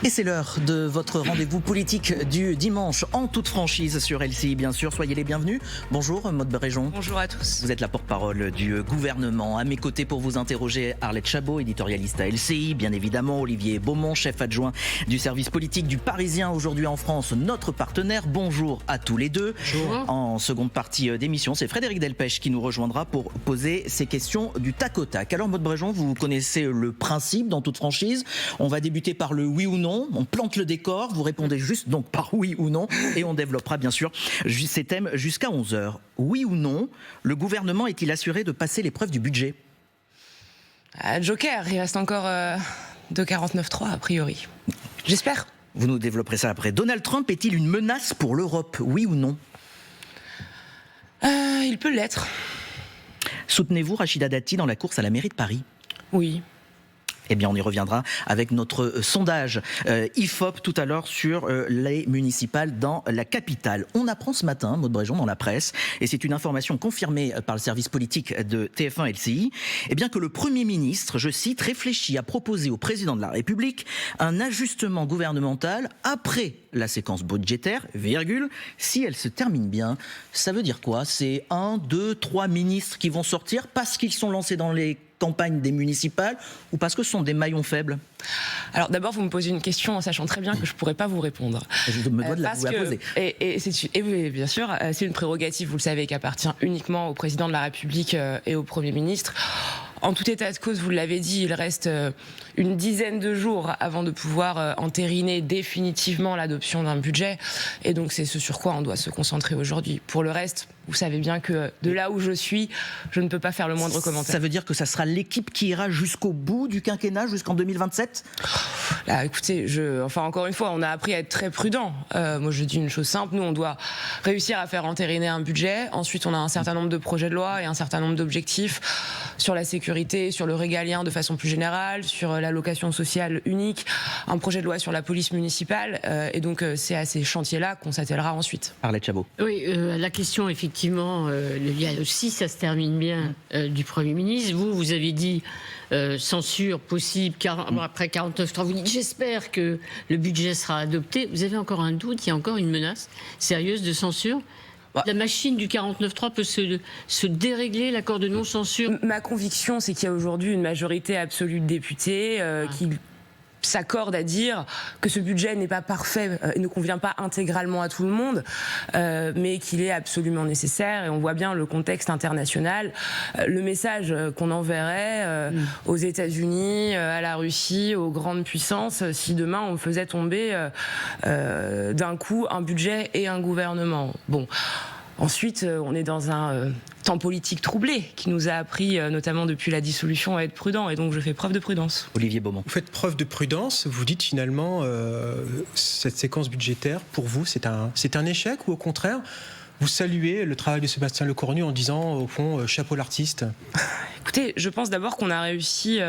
Et c'est l'heure de votre rendez-vous politique du dimanche en toute franchise sur LCI, bien sûr. Soyez les bienvenus. Bonjour, Maude Bréjon. Bonjour à tous. Vous êtes la porte-parole du gouvernement. À mes côtés pour vous interroger, Arlette Chabot, éditorialiste à LCI. Bien évidemment, Olivier Beaumont, chef adjoint du service politique du Parisien aujourd'hui en France, notre partenaire. Bonjour à tous les deux. Bonjour. En seconde partie d'émission, c'est Frédéric Delpech qui nous rejoindra pour poser ces questions du tac au tac. Alors, Maude Bréjon, vous connaissez le principe dans toute franchise. On va débuter par le oui ou non. On plante le décor, vous répondez juste donc par oui ou non et on développera bien sûr ces thèmes jusqu'à 11h. Oui ou non, le gouvernement est-il assuré de passer l'épreuve du budget ? Joker, il reste encore de 49.3 a priori. J'espère. Vous nous développerez ça après. Donald Trump est-il une menace pour l'Europe ? Oui ou non ? Il peut l'être. Soutenez-vous Rachida Dati dans la course à la mairie de Paris ? Oui. Eh bien, on y reviendra avec notre sondage IFOP tout à l'heure sur les municipales dans la capitale. On apprend ce matin, Maude Bréjon, dans la presse, et c'est une information confirmée par le service politique de TF1 LCI, eh bien que le Premier ministre, je cite, réfléchit à proposer au président de la République un ajustement gouvernemental après la séquence budgétaire, virgule, si elle se termine bien. Ça veut dire quoi ? C'est 1, 2, 3 ministres qui vont sortir parce qu'ils sont lancés dans les campagne des municipales ou parce que ce sont des maillons faibles ? Alors d'abord, vous me posez une question en sachant très bien que je ne pourrais pas vous répondre. Je me dois de vous la poser. Et oui, bien sûr, c'est une prérogative, vous le savez, qui appartient uniquement au président de la République et au Premier ministre. En tout état de cause, vous l'avez dit, il reste une dizaine de jours avant de pouvoir entériner définitivement l'adoption d'un budget. Et donc c'est ce sur quoi on doit se concentrer aujourd'hui. Pour le reste, vous savez bien que de là où je suis, je ne peux pas faire le moindre commentaire. Ça veut dire que ça sera l'équipe qui ira jusqu'au bout du quinquennat, jusqu'en 2027 ? Là, écoutez, encore une fois, on a appris à être très prudent. Moi, je dis une chose simple, nous, on doit réussir à faire entériner un budget. Ensuite, on a un certain nombre de projets de loi et un certain nombre d'objectifs sur la sécurité, sur le régalien de façon plus générale, sur l'allocation sociale unique, un projet de loi sur la police municipale. Et donc, c'est à ces chantiers-là qu'on s'attellera ensuite. Arlette Chabot. Oui, la question, effectivement, il y a aussi, ça se termine bien, du Premier ministre. Vous avez dit censure possible après 49.3. Vous dites j'espère que le budget sera adopté. Vous avez encore un doute, il y a encore une menace sérieuse de censure ? La machine du 49.3 peut se dérégler, l'accord de non-censure ? Ma conviction, c'est qu'il y a aujourd'hui une majorité absolue de députés qui s'accorde à dire que ce budget n'est pas parfait et ne convient pas intégralement à tout le monde, mais qu'il est absolument nécessaire. Et on voit bien le contexte international, le message qu'on enverrait aux États-Unis, à la Russie, aux grandes puissances, si demain on faisait tomber d'un coup un budget et un gouvernement. Bon. Ensuite, on est dans un temps politique troublé qui nous a appris, notamment depuis la dissolution, à être prudent. Et donc, je fais preuve de prudence. Olivier Beaumont. Vous faites preuve de prudence. Vous dites finalement, cette séquence budgétaire, pour vous, c'est un échec ou au contraire, vous saluez le travail de Sébastien Lecornu en disant, au fond, chapeau l'artiste ? Écoutez, je pense d'abord qu'on a réussi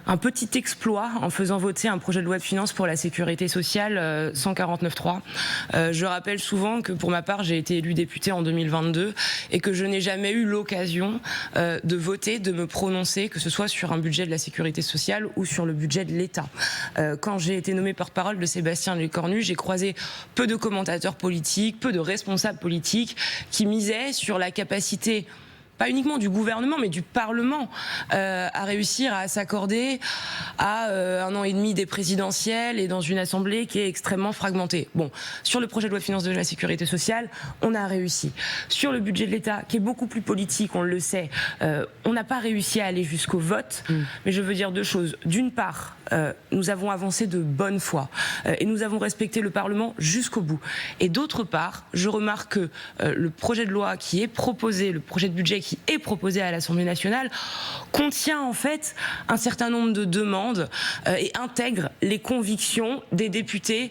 un petit exploit en faisant voter un projet de loi de finances pour la sécurité sociale 149.3. Je rappelle souvent que pour ma part, j'ai été élue députée en 2022 et que je n'ai jamais eu l'occasion de voter, de me prononcer, que ce soit sur un budget de la sécurité sociale ou sur le budget de l'État. Quand j'ai été nommée porte-parole de Sébastien Lecornu, j'ai croisé peu de commentateurs politiques, peu de responsables politiques qui misaient sur la capacité pas uniquement du gouvernement, mais du Parlement, à réussir à s'accorder à 1 an et demi des présidentielles et dans une assemblée qui est extrêmement fragmentée. Bon, sur le projet de loi de finances de la sécurité sociale, on a réussi. Sur le budget de l'État, qui est beaucoup plus politique, on le sait, on n'a pas réussi à aller jusqu'au vote, mais je veux dire deux choses. D'une part, nous avons avancé de bonne foi et nous avons respecté le Parlement jusqu'au bout. Et d'autre part, je remarque que le projet de loi qui est proposé, le projet de budget qui est proposé à l'Assemblée nationale contient en fait un certain nombre de demandes et intègre les convictions des députés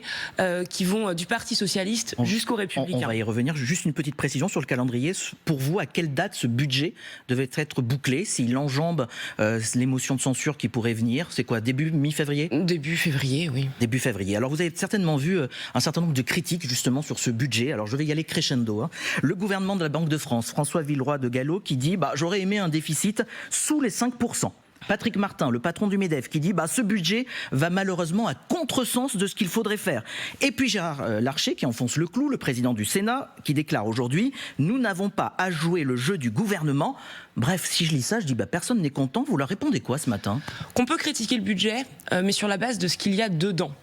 qui vont du Parti socialiste jusqu'aux Républicains. On va y revenir. Juste une petite précision sur le calendrier. Pour vous, à quelle date ce budget devait être bouclé s'il enjambe les motions de censure qui pourraient venir ? C'est quoi, début, mi-février ? Début février, oui. Début février. Alors vous avez certainement vu un certain nombre de critiques justement sur ce budget. Alors je vais y aller crescendo. Le gouvernement de la Banque de France, François Villeroy de Galhau, qui dit j'aurais aimé un déficit sous les 5%. Patrick Martin, le patron du MEDEF, qui dit ce budget va malheureusement à contresens de ce qu'il faudrait faire. Et puis Gérard Larcher qui enfonce le clou, le président du Sénat, qui déclare aujourd'hui « Nous n'avons pas à jouer le jeu du gouvernement ». Bref, si je lis ça, je dis personne n'est content. Vous leur répondez quoi ce matin? Qu'on peut critiquer le budget, mais sur la base de ce qu'il y a dedans.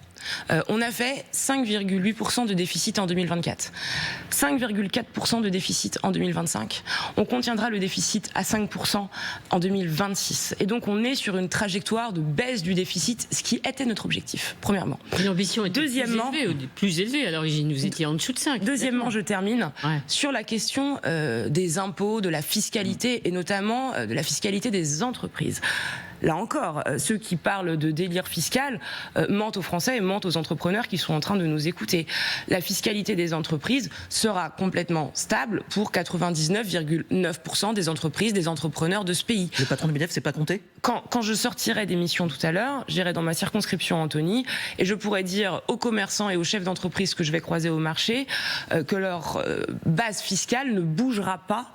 On a fait 5,8% de déficit en 2024, 5,4% de déficit en 2025. On contiendra le déficit à 5% en 2026. Et donc on est sur une trajectoire de baisse du déficit, ce qui était notre objectif, premièrement. L'ambition était plus élevée à l'origine, vous étiez en dessous de 5. Deuxièmement, je termine sur la question des impôts, de la fiscalité, et notamment de la fiscalité des entreprises. Là encore, ceux qui parlent de délire fiscal mentent aux Français et mentent aux entrepreneurs qui sont en train de nous écouter. La fiscalité des entreprises sera complètement stable pour 99,9% des entreprises, des entrepreneurs de ce pays. Le patron du MEDEF, c'est pas compté ? Quand je sortirai d'émission tout à l'heure, j'irai dans ma circonscription Antony et je pourrai dire aux commerçants et aux chefs d'entreprise que je vais croiser au marché que leur base fiscale ne bougera pas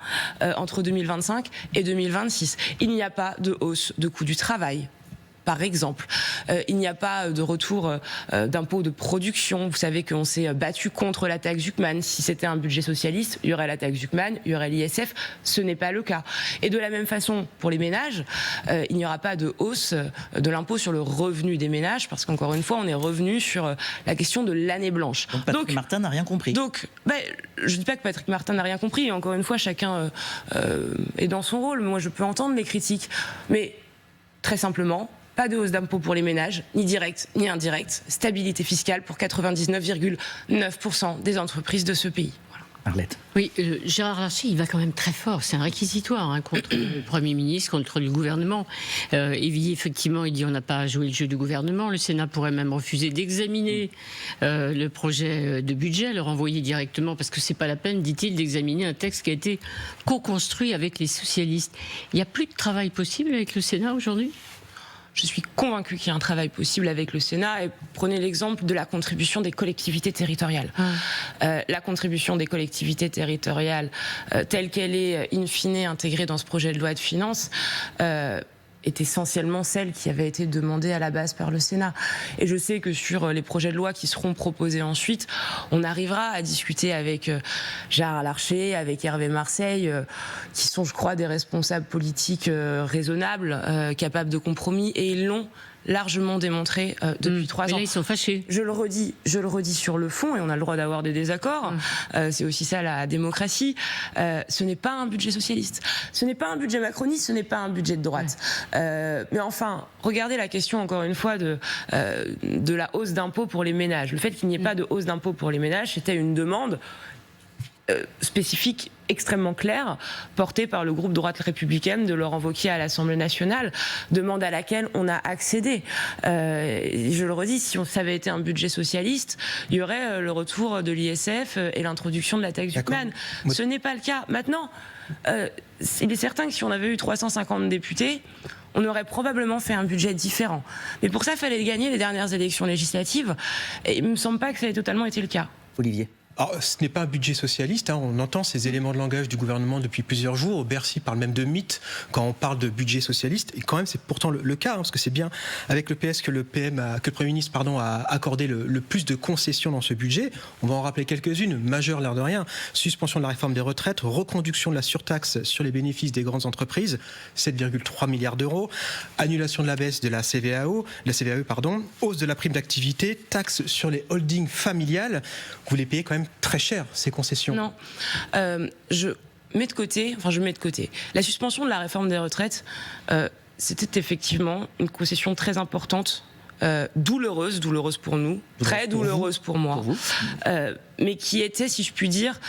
entre 2025 et 2026. Il n'y a pas de hausse de coût du travail. Par exemple, il n'y a pas de retour d'impôts de production. Vous savez qu'on s'est battu contre la taxe Zuckman. Si c'était un budget socialiste, il y aurait la taxe Zuckman, il y aurait l'ISF. Ce n'est pas le cas. Et de la même façon, pour les ménages, il n'y aura pas de hausse de l'impôt sur le revenu des ménages, parce qu'encore une fois, on est revenu sur la question de l'année blanche. Donc Patrick Martin n'a rien compris. Donc, je ne dis pas que Patrick Martin n'a rien compris. Encore une fois, chacun est dans son rôle. Moi, je peux entendre les critiques. Mais très simplement, pas de hausse d'impôt pour les ménages, ni directe ni indirecte. Stabilité fiscale pour 99,9% des entreprises de ce pays. Voilà. Arlette. Oui, Gérard Larcher, il va quand même très fort. C'est un réquisitoire contre le Premier ministre, contre le gouvernement. Effectivement, il dit on n'a pas à jouer le jeu du gouvernement. Le Sénat pourrait même refuser d'examiner le projet de budget, le renvoyer directement, parce que c'est pas la peine, dit-il, d'examiner un texte qui a été co-construit avec les socialistes. Il n'y a plus de travail possible avec le Sénat aujourd'hui ? Je suis convaincue qu'il y a un travail possible avec le Sénat. Et prenez l'exemple de la contribution des collectivités territoriales. La contribution des collectivités territoriales, telle qu'elle est in fine intégrée dans ce projet de loi de finances, est essentiellement celle qui avait été demandée à la base par le Sénat. Et je sais que sur les projets de loi qui seront proposés ensuite, on arrivera à discuter avec Gérard Larcher, avec Hervé Marseille, qui sont, je crois, des responsables politiques raisonnables, capables de compromis, et ils l'ont largement démontré depuis 3 ans. Mais là, ils sont fâchés. Je le redis sur le fond, et on a le droit d'avoir des désaccords. C'est aussi ça la démocratie. Ce n'est pas un budget socialiste. Ce n'est pas un budget macroniste, ce n'est pas un budget de droite. Mais enfin, regardez la question, encore une fois, de la hausse d'impôts pour les ménages. Le fait qu'il n'y ait pas de hausse d'impôts pour les ménages, c'était une demande spécifique, extrêmement claire, portée par le groupe droite républicaine de Laurent Wauquiez à l'Assemblée nationale, demande à laquelle on a accédé. Je le redis, si ça avait été un budget socialiste, il y aurait le retour de l'ISF et l'introduction de la taxe Zuckman. Ce n'est pas le cas. Maintenant, il est certain que si on avait eu 350 députés, on aurait probablement fait un budget différent. Mais pour ça, il fallait gagner les dernières élections législatives, et il ne me semble pas que ça ait totalement été le cas. Olivier. Alors, ce n'est pas un budget socialiste, on entend ces éléments de langage du gouvernement depuis plusieurs jours. Bercy parle même de mythe quand on parle de budget socialiste, et quand même c'est pourtant le cas, parce que c'est bien avec le PS que le Premier ministre a accordé le plus de concessions dans ce budget. On va en rappeler quelques-unes, majeures l'air de rien: suspension de la réforme des retraites, reconduction de la surtaxe sur les bénéfices des grandes entreprises, 7,3 milliards d'euros, annulation de la baisse de la CVAE, hausse de la prime d'activité, taxe sur les holdings familiales. Vous les payez quand même très cher, ces concessions. Non, je mets de côté. La suspension de la réforme des retraites, c'était effectivement une concession très importante, douloureuse pour nous, très douloureuse pour moi, mais qui était, si je puis dire,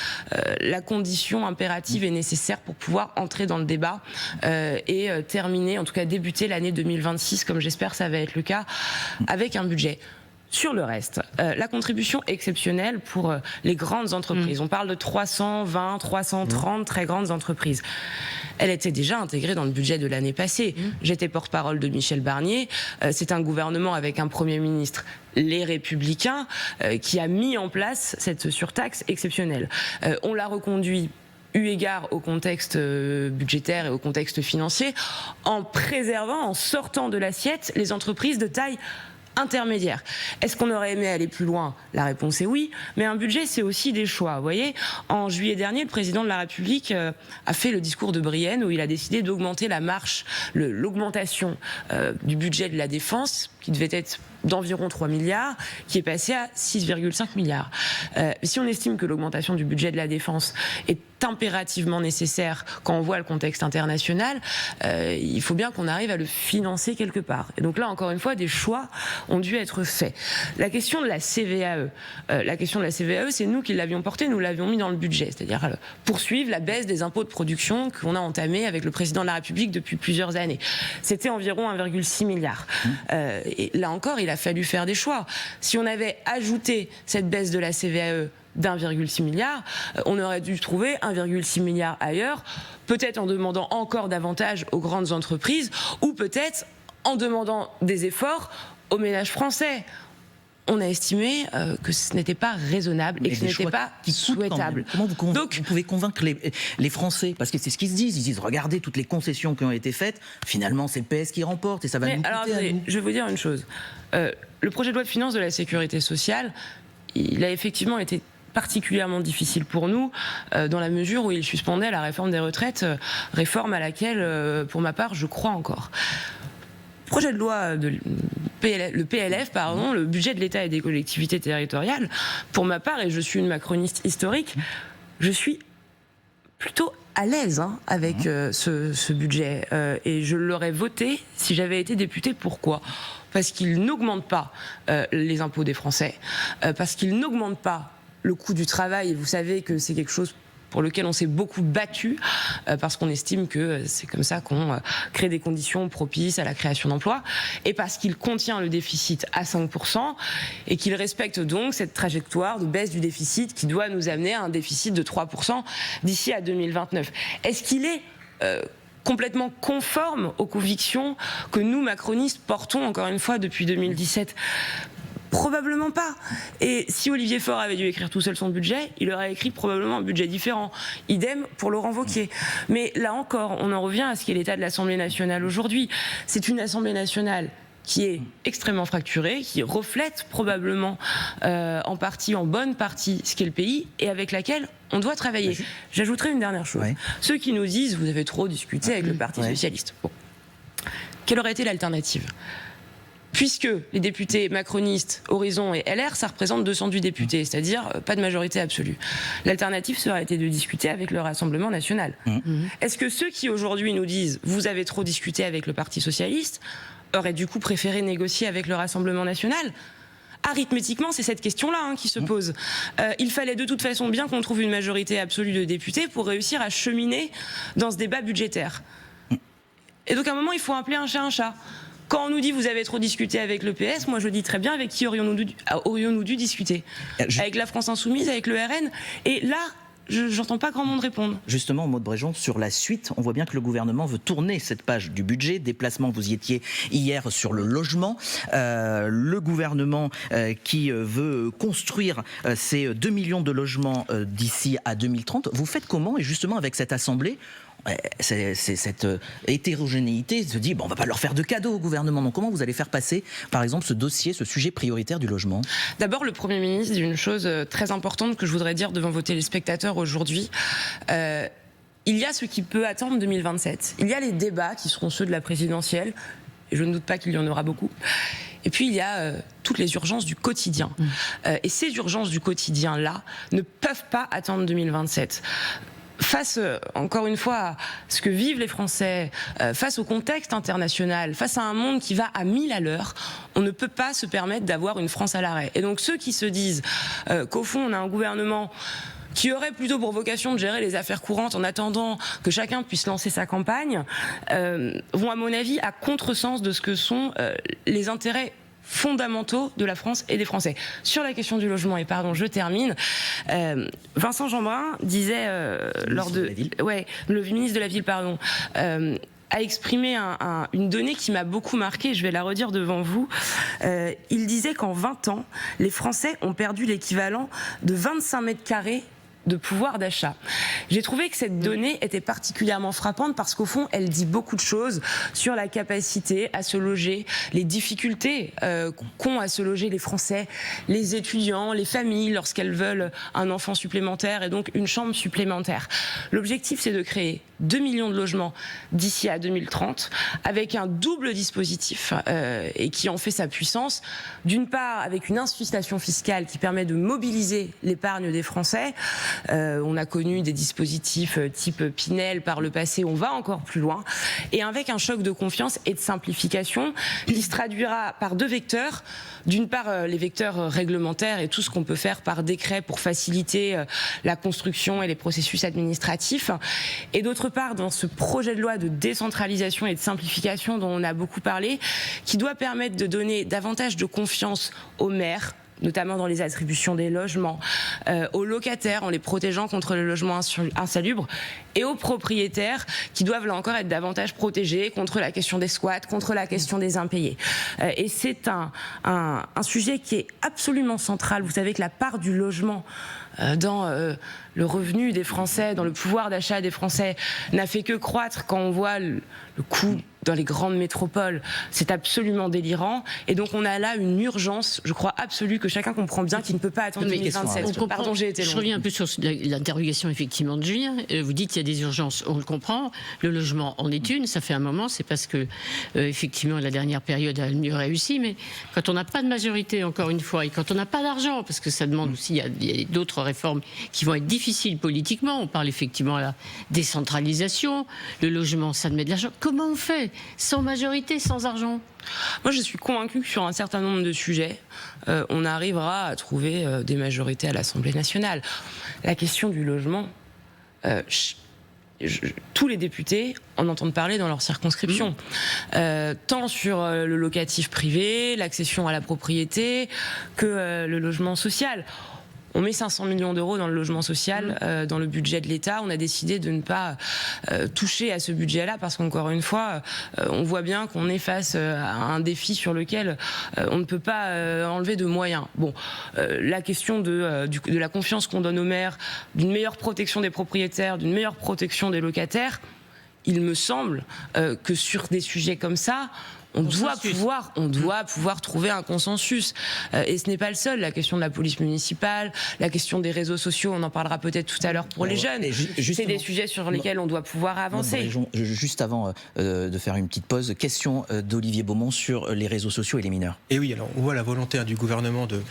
la condition impérative et nécessaire pour pouvoir entrer dans le débat et terminer, en tout cas débuter l'année 2026, comme j'espère ça va être le cas, avec un budget. Sur le reste, la contribution exceptionnelle pour les grandes entreprises. On parle de 320, 330 très grandes entreprises. Elle était déjà intégrée dans le budget de l'année passée. J'étais porte-parole de Michel Barnier. C'est un gouvernement avec un Premier ministre, les Républicains, qui a mis en place cette surtaxe exceptionnelle. On l'a reconduit eu égard au contexte budgétaire et au contexte financier, en préservant, en sortant de l'assiette, les entreprises de taille intermédiaire. Est-ce qu'on aurait aimé aller plus loin? La réponse est oui, mais un budget, c'est aussi des choix. Vous voyez, en juillet dernier, le président de la République a fait le discours de Brienne où il a décidé d'augmenter la marche, l'augmentation du budget de la défense, qui devait être d'environ 3 milliards, qui est passé à 6,5 milliards. Si on estime que l'augmentation du budget de la défense est impérativement nécessaire quand on voit le contexte international, il faut bien qu'on arrive à le financer quelque part. Et donc là, encore une fois, des choix ont dû être faits. La question de la CVAE, c'est nous qui l'avions portée, nous l'avions mis dans le budget, c'est-à-dire poursuivre la baisse des impôts de production qu'on a entamée avec le président de la République depuis plusieurs années. C'était environ 1,6 milliard. Et là encore, il a fallu faire des choix. Si on avait ajouté cette baisse de la CVAE d'1,6 milliard, on aurait dû trouver 1,6 milliard ailleurs, peut-être en demandant encore davantage aux grandes entreprises, ou peut-être en demandant des efforts aux ménages français. On a estimé que ce n'était pas raisonnable et que ce n'était pas souhaitable. Comment vous pouvez convaincre les Français? Parce que c'est ce qu'ils se disent. Ils disent, regardez toutes les concessions qui ont été faites. Finalement, c'est le PS qui remporte et ça va nous coûter. Alors, je vais vous dire une chose. Le projet de loi de finances de la sécurité sociale, il a effectivement été particulièrement difficile pour nous, dans la mesure où il suspendait la réforme des retraites, réforme à laquelle, pour ma part, je crois encore. Projet de loi le PLF, le budget de l'État et des collectivités territoriales, pour ma part, et je suis une macroniste historique, je suis plutôt à l'aise avec ce budget. Et je l'aurais voté si j'avais été députée. Pourquoi ? Parce qu'il n'augmente pas les impôts des Français, parce qu'il n'augmente pas le coût du travail, et vous savez que c'est quelque chose pour lequel on s'est beaucoup battu, parce qu'on estime que c'est comme ça qu'on crée des conditions propices à la création d'emplois, et parce qu'il contient le déficit à 5%, et qu'il respecte donc cette trajectoire de baisse du déficit qui doit nous amener à un déficit de 3% d'ici à 2029. Est-ce qu'il est complètement conforme aux convictions que nous, macronistes, portons encore une fois depuis 2017 ? Probablement pas. Et si Olivier Faure avait dû écrire tout seul son budget, il aurait écrit probablement un budget différent. Idem pour Laurent Wauquiez. Mais là encore, on en revient à ce qu'est l'état de l'Assemblée nationale aujourd'hui. C'est une Assemblée nationale qui est extrêmement fracturée, qui reflète probablement en bonne partie ce qu'est le pays, et avec laquelle on doit travailler. J'ajouterai une dernière chose. Ouais. Ceux qui nous disent « vous avez trop discuté avec le Parti socialiste ». Bon. Quelle aurait été l'alternative ? Puisque les députés macronistes, Horizon et LR, ça représente 208 députés, c'est-à-dire pas de majorité absolue. L'alternative serait été de discuter avec le Rassemblement national. Est-ce que ceux qui aujourd'hui nous disent « vous avez trop discuté avec le Parti socialiste » auraient du coup préféré négocier avec le Rassemblement national ? Arithmétiquement, c'est cette question-là qui se pose. Il fallait de toute façon bien qu'on trouve une majorité absolue de députés pour réussir à cheminer dans ce débat budgétaire. Et donc à un moment, il faut appeler un chat un chat. Quand on nous dit vous avez trop discuté avec le PS, moi je dis très bien avec qui aurions-nous dû discuter ? Avec la France Insoumise, avec le RN ? Et là, j'entends pas grand monde répondre. Justement, Maud Bréjon, sur la suite, on voit bien que le gouvernement veut tourner cette page du budget. Déplacement, vous y étiez hier sur le logement. Le gouvernement qui veut construire ces 2 millions de logements d'ici à 2030. Vous faites comment ? Et justement, avec cette assemblée, c'est cette hétérogénéité se dit, bon, on va pas leur faire de cadeaux au gouvernement. Donc comment vous allez faire passer, par exemple, ce dossier, ce sujet prioritaire du logement ? D'abord, le Premier ministre dit une chose très importante que je voudrais dire devant vos téléspectateurs aujourd'hui. Il y a ce qui peut attendre 2027. Il y a les débats qui seront ceux de la présidentielle, et je ne doute pas qu'il y en aura beaucoup. Et puis il y a toutes les urgences du quotidien. Et ces urgences du quotidien-là ne peuvent pas attendre 2027. Face, encore une fois, à ce que vivent les Français, face au contexte international, face à un monde qui va à 1000 à l'heure, on ne peut pas se permettre d'avoir une France à l'arrêt. Et donc ceux qui se disent qu'au fond, on a un gouvernement qui aurait plutôt pour vocation de gérer les affaires courantes en attendant que chacun puisse lancer sa campagne, vont à mon avis à contresens de ce que sont les intérêts fondamentaux de la France et des Français. Sur la question du logement, et pardon, je termine, Vincent Jeanbrun disait le ministre de la Ville, pardon, a exprimé une donnée qui m'a beaucoup marquée, je vais la redire devant vous. Il disait qu'en 20 ans, les Français ont perdu l'équivalent de 25 mètres carrés de pouvoir d'achat. J'ai trouvé que cette donnée était particulièrement frappante parce qu'au fond, elle dit beaucoup de choses sur la capacité à se loger, les difficultés qu'ont à se loger les Français, les étudiants, les familles lorsqu'elles veulent un enfant supplémentaire et donc une chambre supplémentaire. L'objectif, c'est de créer 2 millions de logements d'ici à 2030 avec un double dispositif et qui en fait sa puissance. D'une part, avec une incitation fiscale qui permet de mobiliser l'épargne des Français. On a connu des dispositifs type Pinel par le passé, on va encore plus loin. Et avec un choc de confiance et de simplification qui se traduira par 2 vecteurs. D'une part, les vecteurs réglementaires et tout ce qu'on peut faire par décret pour faciliter la construction et les processus administratifs. Et d'autre part, dans ce projet de loi de décentralisation et de simplification dont on a beaucoup parlé, qui doit permettre de donner davantage de confiance aux maires, notamment dans les attributions des logements, aux locataires en les protégeant contre le logement insalubre et aux propriétaires qui doivent là encore être davantage protégés contre la question des squats, contre la question des impayés. Et c'est un sujet qui est absolument central. Vous savez que la part du logement dans le revenu des Français, dans le pouvoir d'achat des Français, n'a fait que croître quand on voit le coût dans les grandes métropoles. C'est absolument délirant. Et donc on a là une urgence, je crois, absolue, que chacun comprend bien, qui ne peut pas attendre 2027. Pardon, j'ai été long. Je reviens un peu sur l'interrogation effectivement de Julien. Vous dites qu'il y a des urgences, on le comprend. Le logement en est une, ça fait un moment, c'est parce que effectivement la dernière période a mieux réussi, mais quand on n'a pas de majorité, encore une fois, et quand on n'a pas d'argent, parce que ça demande aussi, il y a d'autres réformes qui vont être difficiles politiquement, on parle effectivement de la décentralisation, le logement, ça met de l'argent. Comment on fait sans majorité, sans argent? Moi, je suis convaincue que sur un certain nombre de sujets, on arrivera à trouver des majorités à l'Assemblée nationale. La question du logement, tous les députés en entendent parler dans leur circonscription, tant sur le locatif privé, l'accession à la propriété, que le logement social. On met 500 millions d'euros dans le logement social, dans le budget de l'État. On a décidé de ne pas toucher à ce budget-là parce qu'encore une fois, on voit bien qu'on est face à un défi sur lequel on ne peut pas enlever de moyens. Bon, la question de la confiance qu'on donne aux maires, d'une meilleure protection des propriétaires, d'une meilleure protection des locataires, il me semble que sur des sujets comme ça, on doit pouvoir trouver un consensus. Et ce n'est pas le seul. La question de la police municipale, la question des réseaux sociaux, on en parlera peut-être tout à l'heure pour les jeunes. C'est des sujets sur lesquels on doit pouvoir avancer. Juste avant de faire une petite pause, question d'Olivier Beaumont sur les réseaux sociaux et les mineurs. Et oui, alors on voit la volonté du gouvernement de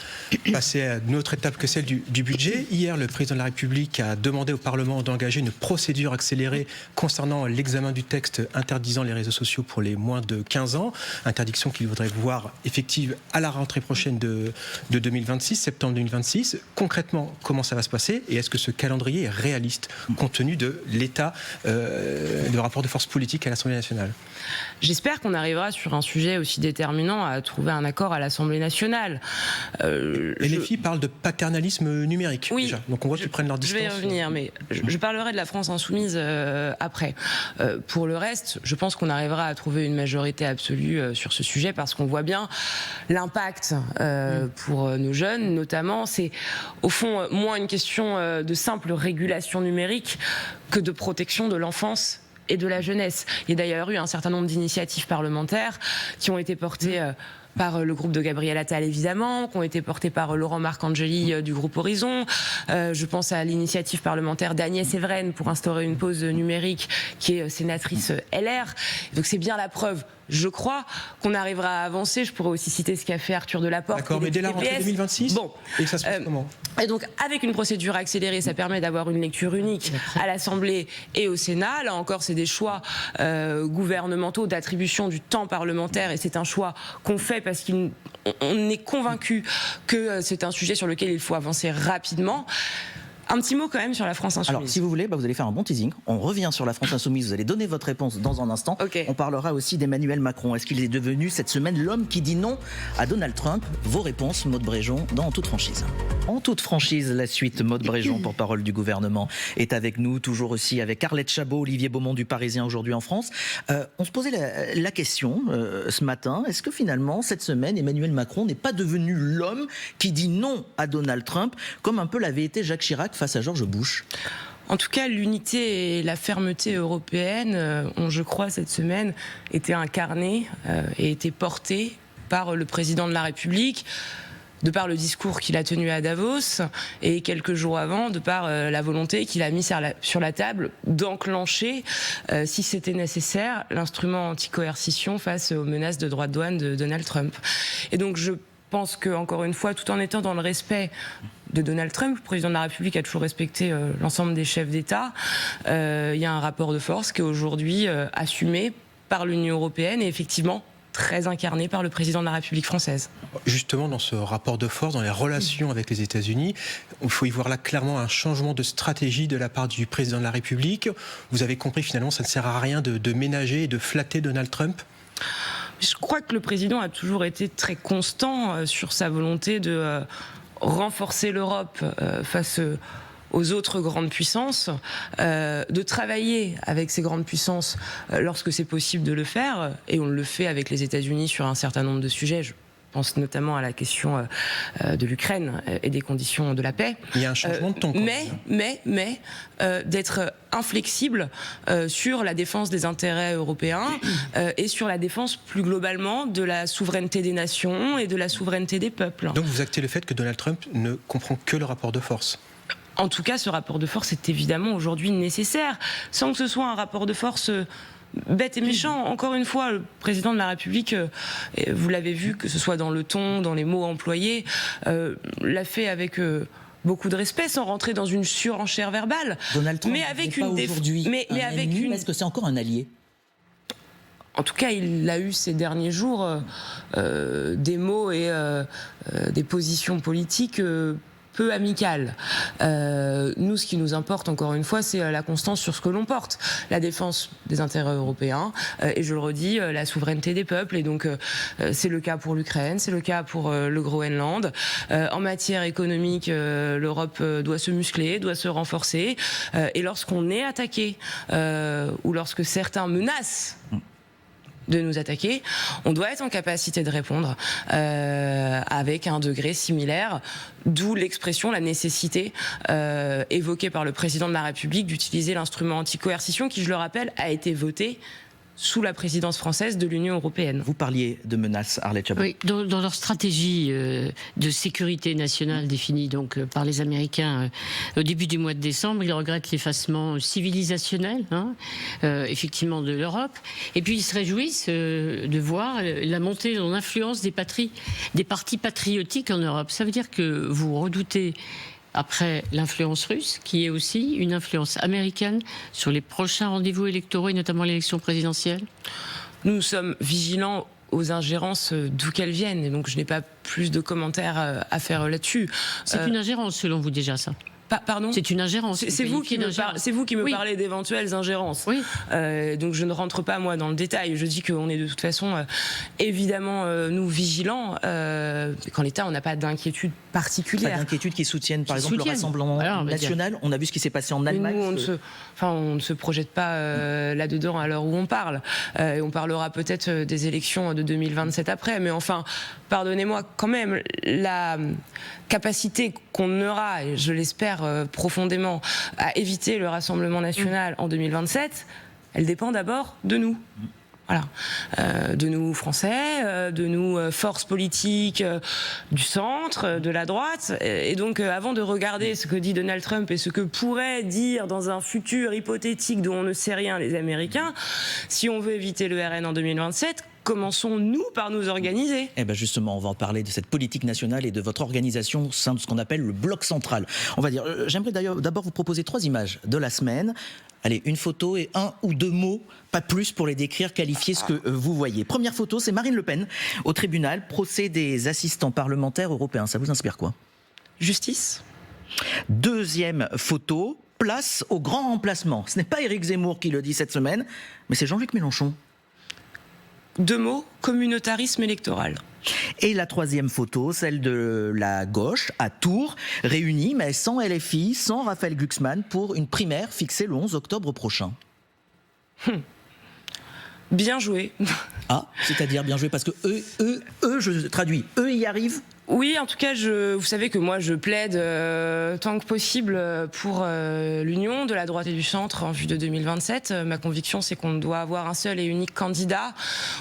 passer à une autre étape que celle du budget. Hier, le président de la République a demandé au Parlement d'engager une procédure accélérée concernant l'examen du texte interdisant les réseaux sociaux pour les moins de 15 ans. Interdiction qu'il voudrait voir effective à la rentrée prochaine de 2026, septembre 2026. Concrètement, comment ça va se passer et est-ce que ce calendrier est réaliste compte tenu de l'état de rapport de force politique à l'Assemblée nationale? J'espère qu'on arrivera sur un sujet aussi déterminant à trouver un accord à l'Assemblée nationale. Les filles parlent de paternalisme numérique. Oui, déjà. Donc on voit qu'ils prennent leur distance. Je vais y revenir, mais je parlerai de la France insoumise après. Pour le reste, je pense qu'on arrivera à trouver une majorité absolue sur ce sujet parce qu'on voit bien l'impact pour nos jeunes, notamment. C'est au fond moins une question de simple régulation numérique que de protection de l'enfance et de la jeunesse. Il y a d'ailleurs eu un certain nombre d'initiatives parlementaires qui ont été portées par le groupe de Gabriel Attal, évidemment, qui ont été portés par Laurent Marcangeli du groupe Horizon. Je pense à l'initiative parlementaire d'Agnès Evren pour instaurer une pause numérique, qui est sénatrice LR. Donc c'est bien la preuve, je crois, qu'on arrivera à avancer. Je pourrais aussi citer ce qu'a fait Arthur Delaporte. D'accord, mais dès la rentrée 2026 ? Bon. Et ça se passe comment ? Et donc, avec une procédure accélérée, ça permet d'avoir une lecture unique à l'Assemblée et au Sénat. Là encore, c'est des choix gouvernementaux d'attribution du temps parlementaire et c'est un choix qu'on fait parce qu'on est convaincu que c'est un sujet sur lequel il faut avancer rapidement. Un petit mot quand même sur la France insoumise. Alors, si vous voulez, vous allez faire un bon teasing. On revient sur la France insoumise. Vous allez donner votre réponse dans un instant. Okay. On parlera aussi d'Emmanuel Macron. Est-ce qu'il est devenu cette semaine l'homme qui dit non à Donald Trump? Vos réponses, Maude Bréjon, dans En toute franchise. En toute franchise, la suite. Maude Bréjon, porte-parole du gouvernement, est avec nous. Toujours aussi avec Arlette Chabot, Olivier Beaumont du Parisien aujourd'hui en France. On se posait la question ce matin. Est-ce que finalement, cette semaine, Emmanuel Macron n'est pas devenu l'homme qui dit non à Donald Trump, comme un peu l'avait été Jacques Chirac face à George Bush? En tout cas, l'unité et la fermeté européenne ont, je crois, cette semaine été incarnées et été portées par le président de la République, de par le discours qu'il a tenu à Davos, et quelques jours avant, de par la volonté qu'il a mise sur la table d'enclencher, si c'était nécessaire, l'instrument anti-coercition face aux menaces de droits de douane de Donald Trump. Et donc je pense que, encore une fois, tout en étant dans le respect de Donald Trump, le président de la République a toujours respecté l'ensemble des chefs d'État, il y a un rapport de force qui est aujourd'hui assumé par l'Union européenne et effectivement très incarné par le président de la République française. Justement, dans ce rapport de force, dans les relations avec les États-Unis, il faut y voir là clairement un changement de stratégie de la part du président de la République. Vous avez compris, finalement, ça ne sert à rien de ménager et de flatter Donald Trump? Je crois que le président a toujours été très constant sur sa volonté de renforcer l'Europe face aux autres grandes puissances, de travailler avec ces grandes puissances lorsque c'est possible de le faire, et on le fait avec les États-Unis sur un certain nombre de sujets. Je pense notamment à la question de l'Ukraine et des conditions de la paix. Il y a un changement de ton côté. Mais d'être inflexible sur la défense des intérêts européens et sur la défense plus globalement de la souveraineté des nations et de la souveraineté des peuples. Donc vous actez le fait que Donald Trump ne comprend que le rapport de force? En tout cas, ce rapport de force est évidemment aujourd'hui nécessaire, sans que ce soit un rapport de force bête et méchant. Encore une fois, le président de la République, vous l'avez vu, que ce soit dans le ton, dans les mots employés, l'a fait avec beaucoup de respect, sans rentrer dans une surenchère verbale. Donald Trump, mais avec pas aujourd'hui est-ce que c'est encore un allié? En tout cas, il a eu ces derniers jours des mots et des positions politiques peu amicales. Nous, ce qui nous importe, encore une fois, c'est la constance sur ce que l'on porte. La défense des intérêts européens, et je le redis, la souveraineté des peuples. Et donc, c'est le cas pour l'Ukraine, c'est le cas pour le Groenland. En matière économique, l'Europe doit se muscler, doit se renforcer. Et lorsqu'on est attaqué, ou lorsque certains menacent de nous attaquer, on doit être en capacité de répondre avec un degré similaire, d'où l'expression, la nécessité évoquée par le président de la République d'utiliser l'instrument anti-coercition qui, je le rappelle, a été voté sous la présidence française de l'Union européenne. Vous parliez de menaces, Arlette Chabot. Oui, dans leur stratégie de sécurité nationale définie donc par les Américains au début du mois de décembre, ils regrettent l'effacement civilisationnel, effectivement, de l'Europe. Et puis ils se réjouissent de voir la montée en influence des partis patriotiques en Europe. Ça veut dire que vous redoutez, après l'influence russe, qui est aussi une influence américaine sur les prochains rendez-vous électoraux et notamment l'élection présidentielle? Nous sommes vigilants aux ingérences d'où qu'elles viennent, et donc je n'ai pas plus de commentaires à faire là-dessus. C'est une ingérence selon vous déjà, ça? Pardon ? C'est une ingérence. C'est vous qui me parlez d'éventuelles ingérences. Oui. Donc je ne rentre pas moi dans le détail. Je dis qu'on est de toute façon évidemment nous vigilants. Quand l'État, on n'a pas d'inquiétude particulière. Pas d'inquiétude qui soutiennent par exemple le Rassemblement national. On a vu ce qui s'est passé en Allemagne. Nous, on ne se projette pas là-dedans à l'heure où on parle. Et on parlera peut-être des élections de 2027 après. Mais enfin, pardonnez-moi quand même, la capacité qu'on aura, et je l'espère profondément, à éviter le Rassemblement national en 2027, elle dépend d'abord de nous. Voilà, de nous Français, de nous forces politiques du centre, de la droite. Et donc, avant de regarder ce que dit Donald Trump et ce que pourraient dire dans un futur hypothétique dont on ne sait rien les Américains, si on veut éviter le RN en 2027, commençons-nous par nous organiser. Eh bien justement, on va en parler de cette politique nationale et de votre organisation au sein de ce qu'on appelle le bloc central. On va dire, j'aimerais d'ailleurs d'abord vous proposer 3 images de la semaine. Allez, une photo et 1 ou 2 mots, pas plus pour les décrire, qualifier ce que vous voyez. Première photo, c'est Marine Le Pen au tribunal, procès des assistants parlementaires européens. Ça vous inspire quoi? Justice. Deuxième photo, place au grand remplacement. Ce n'est pas Éric Zemmour qui le dit cette semaine, mais c'est Jean-Luc Mélenchon. 2 mots, communautarisme électoral. Et la troisième photo, celle de la gauche, à Tours, réunie, mais sans LFI, sans Raphaël Glucksmann, pour une primaire fixée le 11 octobre prochain. Bien joué. Ah, c'est-à-dire bien joué, parce que eux, je traduis, eux y arrivent. Oui, en tout cas, vous savez que moi, je plaide tant que possible pour l'union de la droite et du centre en vue de 2027. Ma conviction, c'est qu'on doit avoir un seul et unique candidat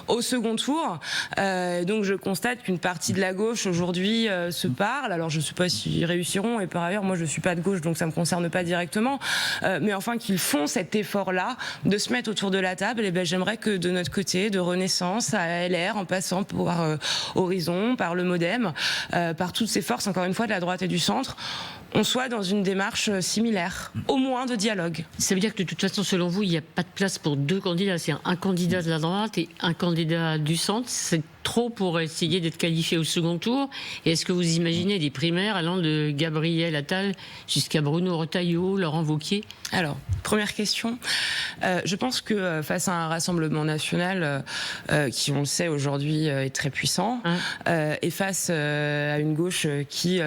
au second tour. Donc, je constate qu'une partie de la gauche aujourd'hui se parle. Alors, je ne sais pas s'ils réussiront. Et par ailleurs, moi, je ne suis pas de gauche, donc ça ne me concerne pas directement. Mais enfin, qu'ils font cet effort-là de se mettre autour de la table. Et j'aimerais que de notre côté, de Renaissance à LR, en passant par Horizon, par le MoDem, par toutes ces forces, encore une fois, de la droite et du centre, on soit dans une démarche similaire, au moins de dialogue. Ça veut dire que de toute façon, selon vous, il n'y a pas de place pour deux candidats. C'est un candidat de la droite et un candidat du centre. C'est trop pour essayer d'être qualifié au second tour. Et est-ce que vous imaginez des primaires allant de Gabriel Attal jusqu'à Bruno Retailleau, Laurent Wauquiez ? Alors, première question. Je pense que face à un rassemblement national qui, on le sait aujourd'hui, est très puissant, et face à une gauche qui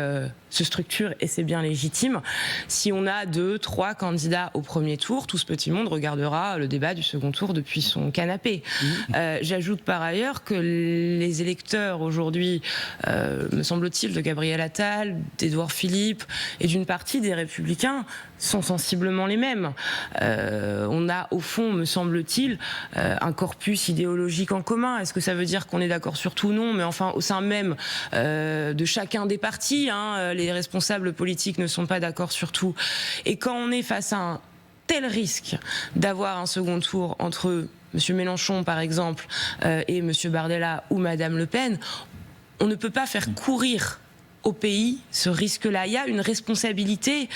se structure, et c'est bien légitime, si on a 2-3 candidats au premier tour, tout ce petit monde regardera le débat du second tour depuis son canapé. J'ajoute par ailleurs que les électeurs aujourd'hui, me semble-t-il, de Gabriel Attal, d'Édouard Philippe et d'une partie des Républicains sont sensiblement les mêmes. On a au fond, me semble-t-il, un corpus idéologique en commun. Est-ce que ça veut dire qu'on est d'accord sur tout? Non, mais enfin au sein même de chacun des partis, les responsables politiques ne sont pas d'accord sur tout. Et quand on est face à un tel risque d'avoir un second tour entre M. Mélenchon, par exemple, et M. Bardella ou Mme Le Pen, on ne peut pas faire courir au pays ce risque-là. Il y a une responsabilité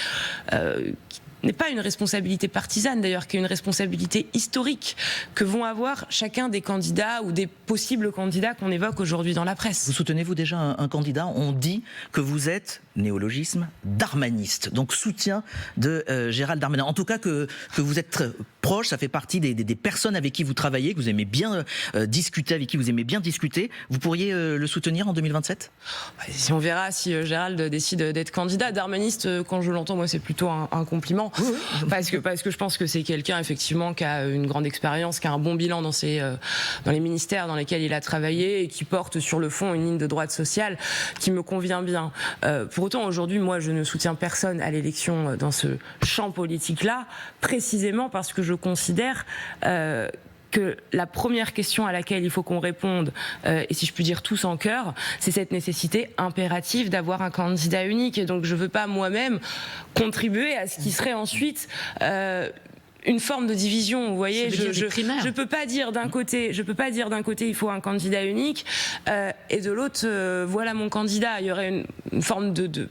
qui n'est pas une responsabilité partisane d'ailleurs, qui est une responsabilité historique que vont avoir chacun des candidats ou des possibles candidats qu'on évoque aujourd'hui dans la presse. Vous soutenez-vous déjà un candidat? On dit que vous êtes, néologisme, darmaniste, donc soutien de Gérald Darmanin. En tout cas que vous êtes proche, ça fait partie des personnes avec qui vous travaillez, que vous aimez bien discuter, avec qui vous aimez bien discuter. Vous pourriez le soutenir en 2027? On verra si Gérald décide d'être candidat. Darmaniste, quand je l'entends, moi c'est plutôt un compliment. Parce que je pense que c'est quelqu'un effectivement qui a une grande expérience, qui a un bon bilan dans les ministères dans lesquels il a travaillé et qui porte sur le fond une ligne de droite sociale qui me convient bien. Pour autant, aujourd'hui, moi je ne soutiens personne à l'élection dans ce champ politique-là, précisément parce que je considère que la première question à laquelle il faut qu'on réponde, et si je puis dire tous en chœur, c'est cette nécessité impérative d'avoir un candidat unique. Et donc je ne veux pas moi-même contribuer à ce qui serait ensuite une forme de division. Vous voyez, je peux pas dire d'un côté, il faut un candidat unique, et de l'autre, voilà mon candidat. Il y aurait une forme de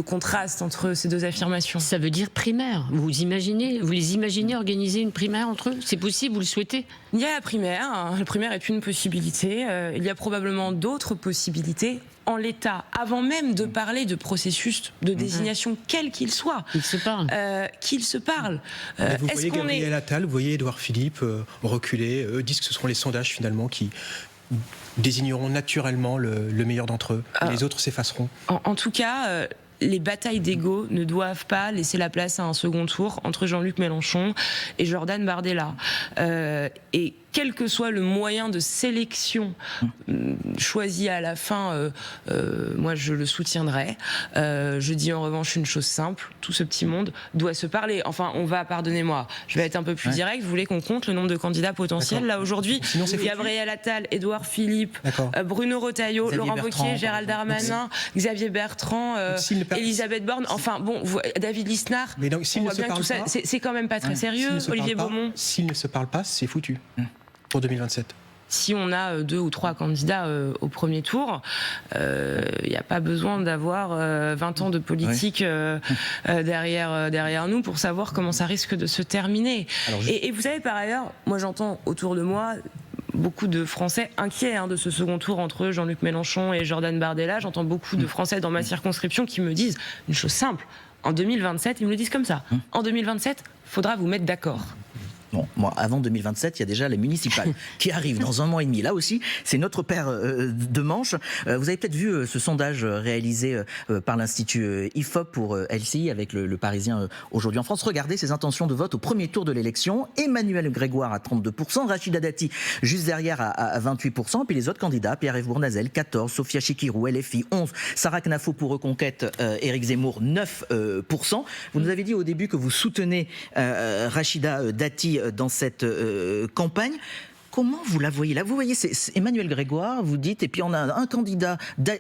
contraste entre ces deux affirmations. Ça veut dire primaire. Vous les imaginez organiser une primaire entre eux? C'est possible, vous le souhaitez? Il y a la primaire. La primaire est une possibilité. Il y a probablement d'autres possibilités. En l'état, avant même de parler de processus de désignation, quel qu'il soit, qu'ils se parlent. Vous voyez Gabriel Attal, vous voyez Édouard Philippe reculer. Eux disent que ce seront les sondages finalement qui désigneront naturellement le meilleur d'entre eux. Les autres s'effaceront. En tout cas, les batailles d'ego ne doivent pas laisser la place à un second tour entre Jean-Luc Mélenchon et Jordan Bardella. Et quel que soit le moyen de sélection choisi à la fin, moi je le soutiendrai. Je dis en revanche une chose simple, tout ce petit monde doit se parler. Enfin, pardonnez-moi, je vais être un peu plus direct, vous voulez qu'on compte le nombre de candidats potentiels? Là aujourd'hui, Gabriel Attal, Édouard Philippe, Bruno Retailleau, Laurent Wauquiez, Gérald Darmanin, Xavier Bertrand, Elisabeth Borne, enfin bon, David Lisnard, mais donc, on voit bien que tout ça, c'est quand même pas très sérieux. Olivier Beaumont. S'ils ne se parlent pas, c'est foutu pour 2027. Si on a 2 ou 3 candidats au premier tour, il n'y a pas besoin d'avoir 20 ans de politique derrière nous pour savoir comment ça risque de se terminer. Et vous savez, par ailleurs, moi j'entends autour de moi beaucoup de Français inquiets de ce second tour entre Jean-Luc Mélenchon et Jordan Bardella. J'entends beaucoup de Français dans ma circonscription qui me disent une chose simple. En 2027, ils me le disent comme ça. En 2027, il faudra vous mettre d'accord. Bon, moi, avant 2027, il y a déjà les municipales qui arrivent dans un mois et demi. Là aussi, c'est notre paire de manches. Vous avez peut-être vu ce sondage réalisé par l'Institut IFOP pour LCI avec le Parisien aujourd'hui en France. Regardez ses intentions de vote au premier tour de l'élection. Emmanuel Grégoire à 32%, Rachida Dati juste derrière à 28%, puis les autres candidats, Pierre-Yves Bournazel, 14%, Sophia Chikirou, LFI, 11%, Sarah Knafo pour Reconquête, Éric Zemmour, 9%. Vous nous avez dit au début que vous soutenez Rachida Dati dans cette campagne. Comment vous la voyez là? Vous voyez, c'est Emmanuel Grégoire, vous dites, et puis on a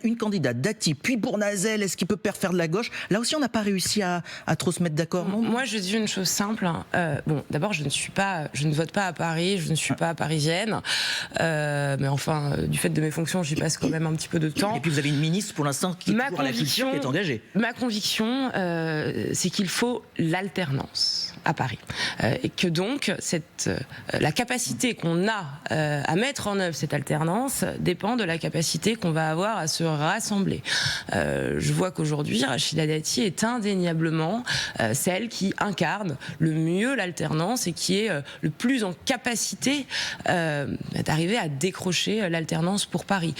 une candidate Dati, puis Bournazel, est-ce qu'il peut faire de la gauche? Là aussi, on n'a pas réussi à trop se mettre d'accord, non? Moi, je dis une chose simple. Bon, d'abord, je ne vote pas à Paris, je ne suis pas parisienne, mais enfin, du fait de mes fonctions, j'y passe quand même un petit peu de temps. Et puis vous avez une ministre, pour l'instant, qui est toujours à la culture, qui est engagée. Ma conviction, c'est qu'il faut l'alternance à Paris. Et que donc, la capacité qu'on a à mettre en œuvre cette alternance dépend de la capacité qu'on va avoir à se rassembler. Je vois qu'aujourd'hui, Rachida Dati est indéniablement celle qui incarne le mieux l'alternance et qui est le plus en capacité d'arriver à décrocher l'alternance pour Paris.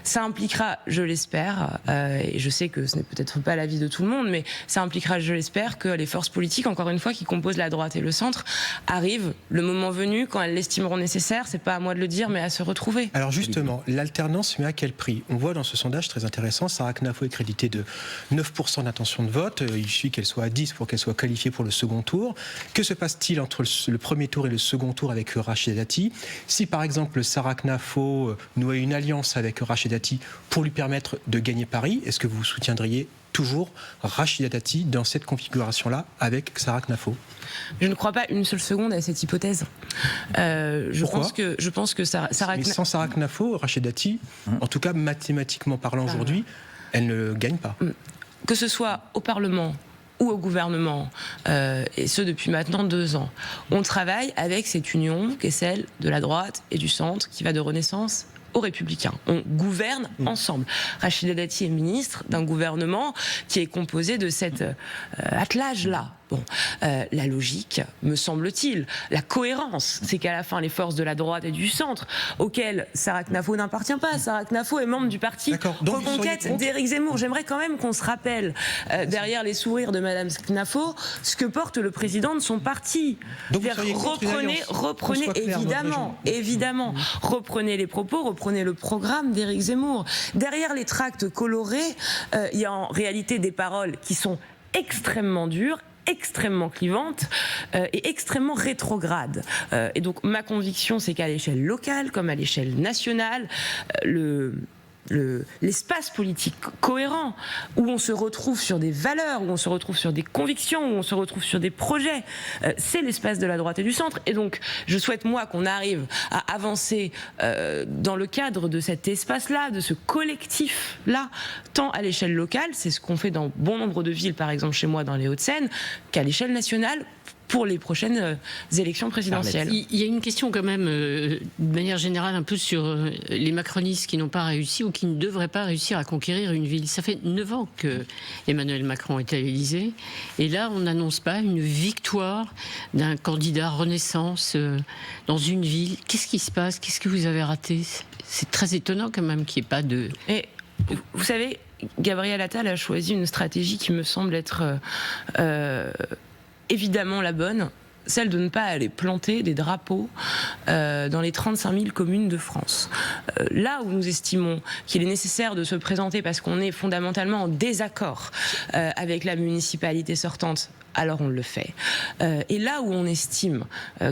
Ça impliquera, je l'espère, et je sais que ce n'est peut-être pas l'avis de tout le monde, mais ça impliquera, je l'espère, que les forces politiques, encore une fois, qui composent la droite et le centre, arrivent, le moment venu, quand elles l'estimeront nécessaire, c'est pas à moi de le dire, mais à se retrouver. Alors justement, l'alternance, mais à quel prix? On voit dans ce sondage très intéressant, Sarah Knafo est créditée de 9% d'intention de vote. Il suffit qu'elle soit à 10 pour qu'elle soit qualifiée pour le second tour. Que se passe-t-il entre le premier tour et le second tour avec Rachida Dati? Si par exemple Sarah Knafo noue une alliance avec Rachida Dati pour lui permettre de gagner Paris, est-ce que vous soutiendriez toujours Rachida Dati dans cette configuration-là avec Sarah Knafo? Je ne crois pas une seule seconde à cette hypothèse. Pourquoi? Je pense que Sarah Mais sans Sarah Knafo, Rachida Dati, en tout cas mathématiquement parlant aujourd'hui, elle ne gagne pas. Que ce soit au Parlement ou au gouvernement, et ce depuis maintenant 2 ans, on travaille avec cette union qui est celle de la droite et du centre, qui va de Renaissance aux Républicains. On gouverne ensemble. Rachida Dati est ministre d'un gouvernement qui est composé de cet attelage-là. Bon, la logique, me semble-t-il, la cohérence, c'est qu'à la fin, les forces de la droite et du centre, auxquelles Sarah Knafo n'appartient pas. Sarah Knafo est membre du parti Reconquête d'Éric Zemmour. J'aimerais quand même qu'on se rappelle, derrière les sourires de Madame Knafo, ce que porte le président de son parti. Donc reprenez évidemment, reprenez les propos, reprenez le programme d'Éric Zemmour. Derrière les tracts colorés, il y a en réalité des paroles qui sont extrêmement dures, extrêmement clivante et extrêmement rétrograde. Et donc ma conviction, c'est qu'à l'échelle locale comme à l'échelle nationale, l'espace politique cohérent, où on se retrouve sur des valeurs, où on se retrouve sur des convictions, où on se retrouve sur des projets, c'est l'espace de la droite et du centre. Et donc, je souhaite, moi, qu'on arrive à avancer dans le cadre de cet espace-là, de ce collectif-là, tant à l'échelle locale, c'est ce qu'on fait dans bon nombre de villes, par exemple chez moi dans les Hauts-de-Seine, qu'à l'échelle nationale, pour les prochaines élections présidentielles. Il y a une question quand même, de manière générale, un peu sur les macronistes qui n'ont pas réussi ou qui ne devraient pas réussir à conquérir une ville. Ça fait 9 ans que Emmanuel Macron est à l'Élysée, et là, on n'annonce pas une victoire d'un candidat Renaissance dans une ville. Qu'est-ce qui se passe? Qu'est-ce que vous avez raté? C'est très étonnant quand même qu'il n'y ait pas de... Et vous savez, Gabriel Attal a choisi une stratégie qui me semble être... évidemment la bonne, celle de ne pas aller planter des drapeaux dans les 35 000 communes de France. Là où nous estimons qu'il est nécessaire de se présenter parce qu'on est fondamentalement en désaccord avec la municipalité sortante, alors on le fait. Et là où on estime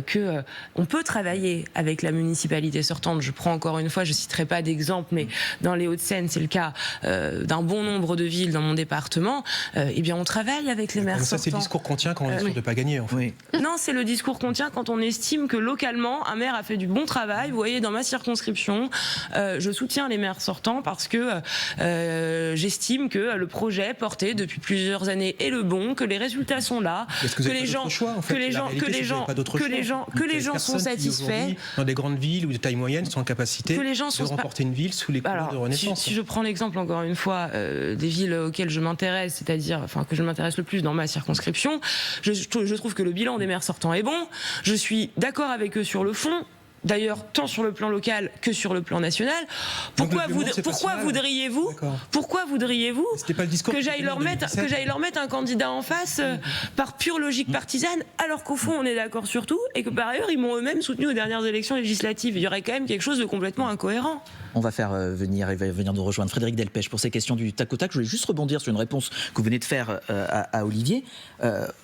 que on peut travailler avec la municipalité sortante, je prends encore une fois, je citerai pas d'exemple, mais dans les Hauts-de-Seine, c'est le cas d'un bon nombre de villes dans mon département, eh bien on travaille avec les maires sortants. Ça, c'est le discours qu'on tient quand on est sûr de ne pas gagner, en fait. Oui. Non, c'est le discours qu'on tient quand on estime que localement, un maire a fait du bon travail. Vous voyez, dans ma circonscription, je soutiens les maires sortants parce que j'estime que le projet porté depuis plusieurs années est le bon, que les résultats façon-là, que les gens sont satisfaits. Dans des grandes villes ou des tailles moyennes sont en capacité de remporter une ville sous les couleurs de Renaissance. Si je prends l'exemple encore une fois des villes auxquelles je m'intéresse, c'est-à-dire que je m'intéresse le plus dans ma circonscription, je trouve que le bilan des maires sortants est bon. Je suis d'accord avec eux sur le fond. D'ailleurs, tant sur le plan local que sur le plan national. Pourquoi voudriez-vous que j'aille leur mettre un candidat en face par pure logique partisane, alors qu'au fond on est d'accord sur tout et que par ailleurs ils m'ont eux-mêmes soutenu aux dernières élections législatives. Il y aurait quand même quelque chose de complètement incohérent. On va faire venir nous rejoindre Frédéric Delpech pour ces questions du tac au tac. Je voulais juste rebondir sur une réponse que vous venez de faire à Olivier.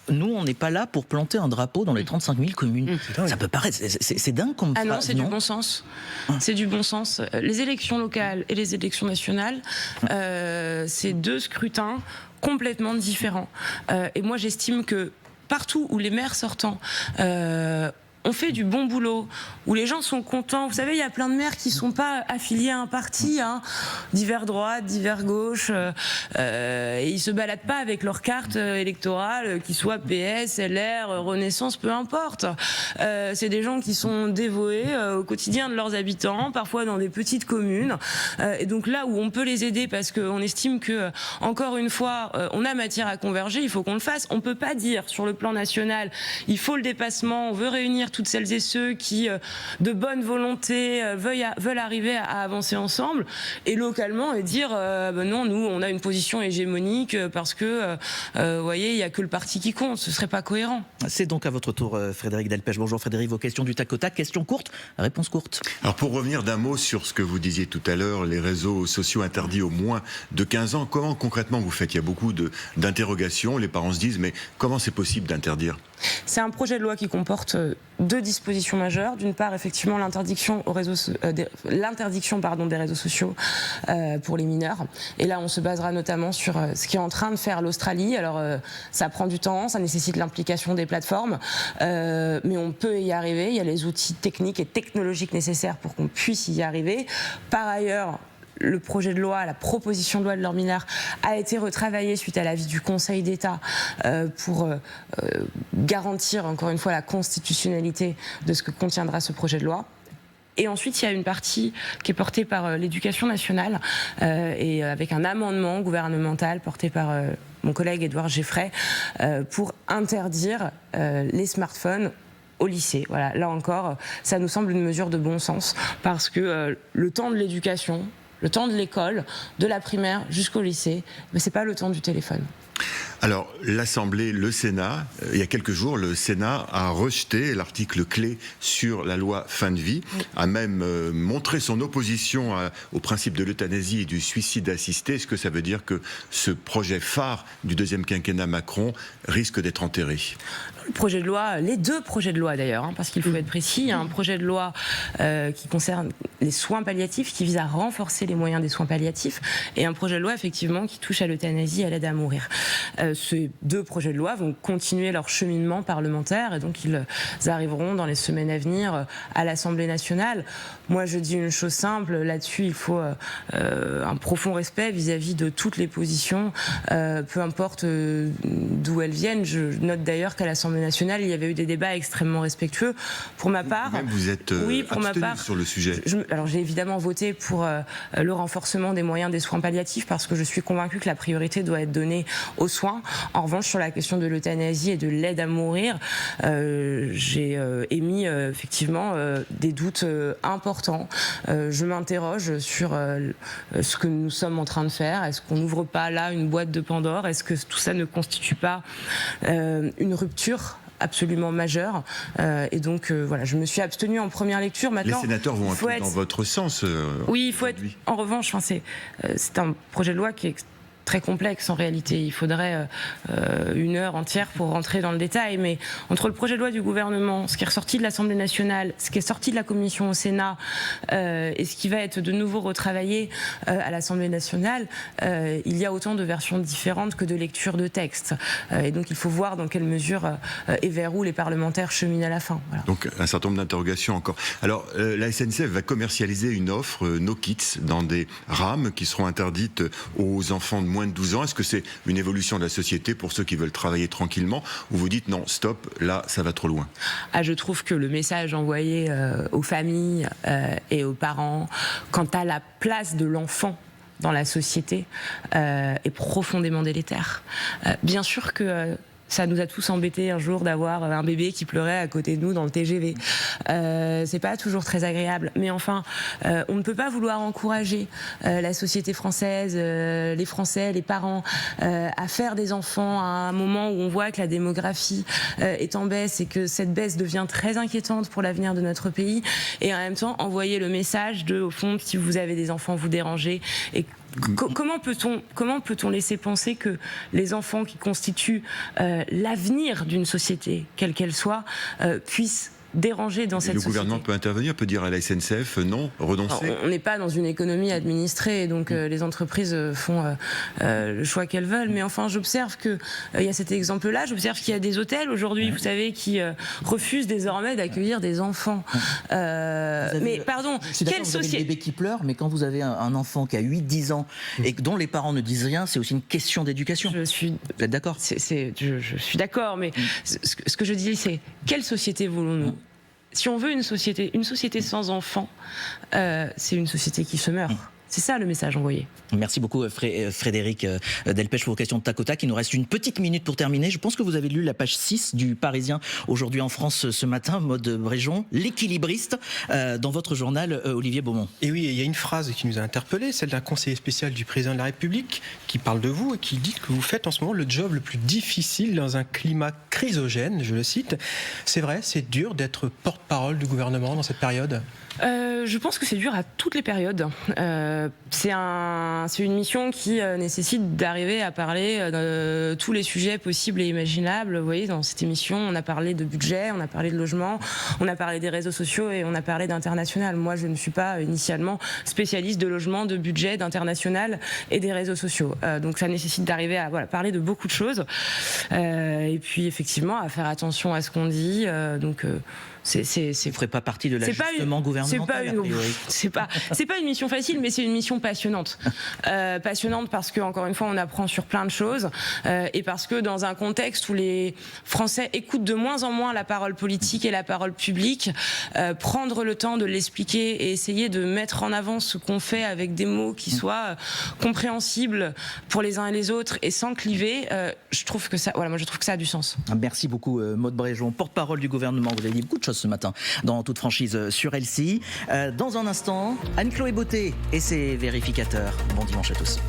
Nous, on n'est pas là pour planter un drapeau dans les 35 000 communes. Ça peut paraître, c'est dingue comme non, c'est du bon sens. C'est du bon sens. Les élections locales et les élections nationales, c'est deux scrutins complètement différents. Et moi, j'estime que partout où les maires sortants on fait du bon boulot, où les gens sont contents. Vous savez, il y a plein de maires qui ne sont pas affiliés à un parti, divers droite, divers gauche, et ils ne se baladent pas avec leur carte électorale, qu'ils soient PS, LR, Renaissance, peu importe. C'est des gens qui sont dévoués au quotidien de leurs habitants, parfois dans des petites communes. Et donc là où on peut les aider, parce qu'on estime que, encore une fois, on a matière à converger, il faut qu'on le fasse. On ne peut pas dire sur le plan national, il faut le dépassement, on veut réunir toutes celles et ceux qui, de bonne volonté, veulent arriver à avancer ensemble, et localement, et dire non, nous, on a une position hégémonique parce que, vous voyez, il n'y a que le parti qui compte. Ce ne serait pas cohérent. C'est donc à votre tour, Frédéric Delpech. Bonjour Frédéric, vos questions du tac au tac. Question courte, réponse courte. Alors pour revenir d'un mot sur ce que vous disiez tout à l'heure, les réseaux sociaux interdits aux moins de 15 ans, comment concrètement vous faites ? Il y a beaucoup d'interrogations. Les parents se disent, mais comment c'est possible d'interdire ? C'est un projet de loi qui comporte deux dispositions majeures. D'une part, effectivement, l'interdiction des réseaux sociaux pour les mineurs. Et là, on se basera notamment sur ce qui est en train de faire l'Australie. Alors, ça prend du temps, ça nécessite l'implication des plateformes, mais on peut y arriver. Il y a les outils techniques et technologiques nécessaires pour qu'on puisse y arriver. Par ailleurs, le projet de loi, la proposition de loi de Laure Millar a été retravaillée suite à l'avis du Conseil d'État pour garantir encore une fois la constitutionnalité de ce que contiendra ce projet de loi. Et ensuite, il y a une partie qui est portée par l'Éducation nationale et avec un amendement gouvernemental porté par mon collègue Édouard Geffray pour interdire les smartphones au lycée. Voilà, là encore, ça nous semble une mesure de bon sens parce que le temps de l'éducation, le temps de l'école, de la primaire jusqu'au lycée, mais c'est pas le temps du téléphone. Alors, l'Assemblée, le Sénat, il y a quelques jours, le Sénat a rejeté l'article clé sur la loi fin de vie, a même montré son opposition au principe de l'euthanasie et du suicide assisté. Est-ce que ça veut dire que ce projet phare du deuxième quinquennat Macron risque d'être enterré ? Le projet de loi, les deux projets de loi d'ailleurs, parce qu'il faut être précis, il y a un projet de loi qui concerne les soins palliatifs, qui vise à renforcer les moyens des soins palliatifs, et un projet de loi effectivement qui touche à l'euthanasie et à l'aide à mourir. Ces deux projets de loi vont continuer leur cheminement parlementaire, et donc ils arriveront dans les semaines à venir à l'Assemblée nationale. Moi je dis une chose simple, là-dessus il faut un profond respect vis-à-vis de toutes les positions, peu importe d'où elles viennent. Je note d'ailleurs qu'à l'Assemblée nationale, il y avait eu des débats extrêmement respectueux. Pour ma part, vous êtes sur le sujet. Alors j'ai évidemment voté pour le renforcement des moyens des soins palliatifs parce que je suis convaincue que la priorité doit être donnée aux soins. En revanche, sur la question de l'euthanasie et de l'aide à mourir, j'ai émis effectivement des doutes importants. Je m'interroge sur ce que nous sommes en train de faire. Est-ce qu'on n'ouvre pas là une boîte de Pandore ? Est-ce que tout ça ne constitue pas une rupture absolument majeure, et donc voilà, je me suis abstenue en première lecture. Maintenant, les sénateurs vont un peu dans votre sens. Oui, il faut être. En revanche, c'est un projet de loi qui est très complexe en réalité. Il faudrait une heure entière pour rentrer dans le détail, mais entre le projet de loi du gouvernement, ce qui est ressorti de l'Assemblée nationale, ce qui est sorti de la commission au Sénat et ce qui va être de nouveau retravaillé à l'Assemblée nationale, il y a autant de versions différentes que de lectures de textes. Et donc il faut voir dans quelle mesure et vers où les parlementaires cheminent à la fin. Voilà. Donc un certain nombre d'interrogations encore. Alors la SNCF va commercialiser une offre No Kids dans des rames qui seront interdites aux enfants de moins de 12 ans? Est-ce que c'est une évolution de la société pour ceux qui veulent travailler tranquillement, ou vous dites non, stop, là ça va trop loin? Je trouve que le message envoyé aux familles et aux parents quant à la place de l'enfant dans la société est profondément délétère. Bien sûr que ça nous a tous embêtés un jour d'avoir un bébé qui pleurait à côté de nous dans le TGV. C'est pas toujours très agréable, mais enfin, on ne peut pas vouloir encourager la société française, les Français, les parents, à faire des enfants à un moment où on voit que la démographie est en baisse et que cette baisse devient très inquiétante pour l'avenir de notre pays, et en même temps envoyer le message de, au fond, si vous avez des enfants, vous dérangez. Et comment peut-on laisser penser que les enfants qui constituent l'avenir d'une société, quelle qu'elle soit, puissent déranger dans cette société? Le gouvernement peut intervenir, peut dire à la SNCF non, renoncer. On n'est pas dans une économie administrée, donc les entreprises font le choix qu'elles veulent. Mais enfin, j'observe qu'il y a cet exemple-là. J'observe qu'il y a des hôtels aujourd'hui, vous savez, qui refusent désormais d'accueillir des enfants. Mais pardon, quelle société? Vous avez le bébé qui pleure, mais quand vous avez un enfant qui a 8-10 ans et dont les parents ne disent rien, c'est aussi une question d'éducation. Vous êtes d'accord? Je suis d'accord, mais ce que je dis, c'est quelle société voulons-nous? Si on veut une société sans enfants, c'est une société qui se meurt. C'est ça le message envoyé. Merci beaucoup Frédéric Delpech pour vos questions de tac au tac. Il nous reste une petite minute pour terminer. Je pense que vous avez lu la page 6 du Parisien aujourd'hui en France ce matin, Maude Bréjon, l'équilibriste, dans votre journal, Olivier Beaumont. Et oui, il y a une phrase qui nous a interpellés, celle d'un conseiller spécial du président de la République qui parle de vous et qui dit que vous faites en ce moment le job le plus difficile dans un climat chrysogène, je le cite. C'est vrai, c'est dur d'être porte-parole du gouvernement dans cette période? Je pense que c'est dur à toutes les périodes. C'est une mission qui nécessite d'arriver à parler de tous les sujets possibles et imaginables. Vous voyez, dans cette émission, on a parlé de budget, on a parlé de logement, on a parlé des réseaux sociaux et on a parlé d'international. Moi, je ne suis pas initialement spécialiste de logement, de budget, d'international et des réseaux sociaux. Donc ça nécessite d'arriver à parler de beaucoup de choses. Et puis, effectivement, à faire attention à ce qu'on dit. Vous ne ferez pas partie de l'ajustement gouvernemental. C'est pas une mission facile, mais c'est une mission passionnante. Passionnante parce que, encore une fois, on apprend sur plein de choses et parce que dans un contexte où les Français écoutent de moins en moins la parole politique et la parole publique, prendre le temps de l'expliquer et essayer de mettre en avant ce qu'on fait avec des mots qui soient compréhensibles pour les uns et les autres et sans cliver, je trouve que ça a du sens. Merci beaucoup Maude Bréjon, porte-parole du gouvernement. Vous avez dit beaucoup de choses ce matin dans toute franchise sur LCI. Dans un instant, Anne-Chloé Beauté et ses vérificateurs. Bon dimanche à tous.